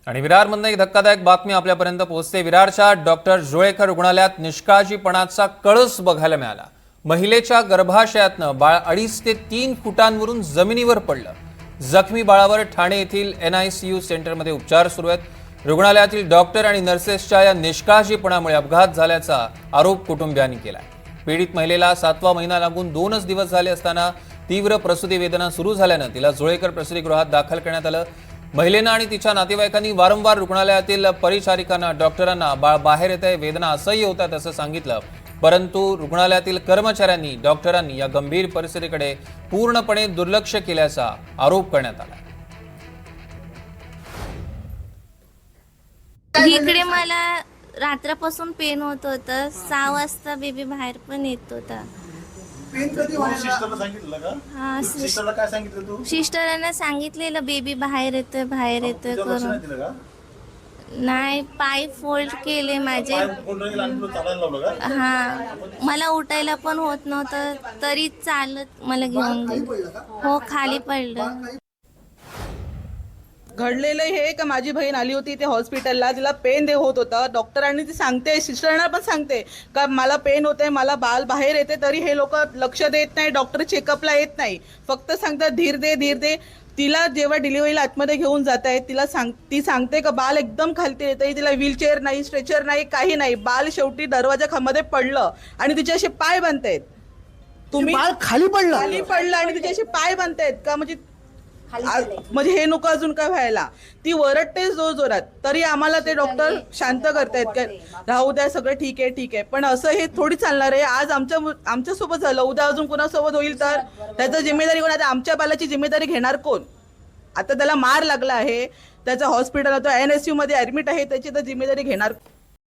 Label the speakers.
Speaker 1: आणि विरारमधून एक धक्कादायक बातमी आपल्यापर्यंत पोहोचते। विरारच्या डॉक्टर जोळेकर रुग्णालयात निष्काळजीपणाचा कळस बघायला मिळाला। महिलेच्या गर्भाशयातनं बाळ 2.5 ते 3 फुटांवरून जमिनीवर पडलं। जखमी बाळावर ठाणे येथील NICU सेंटरमध्ये उपचार सुरू आहेत। रुग्णालयातील डॉक्टर आणि नर्सेसच्या या निष्काळजीपणामुळे अपघात झाल्याचा आरोप कुटुंबियांनी केलाय। पीडित महिलेला 7वा महिना लागून 2च दिवस झाले असताना तीव्र प्रसूती वेदना सुरू झाल्यानं तिला जोळेकर प्रसूतीगृहात दाखल करण्यात आलं। महिलेनं आणि तिच्या नातेवाईकांनी वारंवार रुग्णालयातील परिचारिकांना डॉक्टरांना बाळ बाहेर येतंय, वेदना असह्य होतात असं सांगितलं, परंतु रुग्णालयातील कर्मचाऱ्यांनी डॉक्टरांनी या गंभीर परिस्थितीकडे पूर्णपणे दुर्लक्ष केल्याचा आरोप करण्यात आला।
Speaker 2: इकडे मला रात्रापासून पेन होत होतं। 6 वाजता बेबी बाहेर पण येत होता।
Speaker 3: सिस्टरला सांगितलं का?
Speaker 2: हा,
Speaker 3: सिस्टरला काय सांगितलं तू?
Speaker 2: सिस्टरांना सांगितलेलं बेबी बाहेर येतोय
Speaker 3: तुझं लक्ष नाही
Speaker 2: करून।
Speaker 3: दिलं का?
Speaker 2: नाही, पाय फोल्ड केले माझे।
Speaker 3: पाय फोल्ड केला आणि तुला चालायला लावलं का?
Speaker 2: हा, मला उठायला पण होत नव्हतं, तरी चालत मला घेऊन गेले। हो, खाली पडलं।
Speaker 4: घडलेलं हे का माझी बहीण आली होती ते हॉस्पिटलला, तिला पेन होत होता। डॉक्टरांनी ती सांगते, सिस्टरांना पण सांगते का मला पेन होते, मला बाळ बाहेर येते, तरी हे लोक लक्ष देत नाही। डॉक्टर चेकअपला येत नाही, फक्त सांगतात धीर दे धीर दे। तिला जेव्हा डिलिव्हरीला आतमध्ये घेऊन जात आहे, ती सांगते का बाळ एकदम खालती येते, तिला व्हीलचेअर नाही, स्ट्रेचर नाही, काही नाही। बाळ शेवटी दरवाजा खामध्ये पडलं आणि तिचे असे पाय बनतायत। तुम्ही
Speaker 5: बाळ खाली पडलं
Speaker 4: आणि तिचे असे पाय बनतायत का? म्हणजे हे नको अजून काय व्हायला। ती वरडते जोर जोरात, तरी आम्हाला ते डॉक्टर शांत करतायत का राहू द्या, सगळं ठीक आहे ठीक आहे। पण असं हे थोडी चालणार आहे। आज आमच्या सोबत झालं, उद्या अजून कोणासोबत होईल तर त्याचं जिम्मेदारी कोण? आता आमच्या बालाची जिम्मेदारी घेणार कोण? आता त्याला मार लागला आहे, त्याचा हॉस्पिटल NICU मध्ये ऍडमिट आहे, त्याची तर जिम्मेदारी घेणार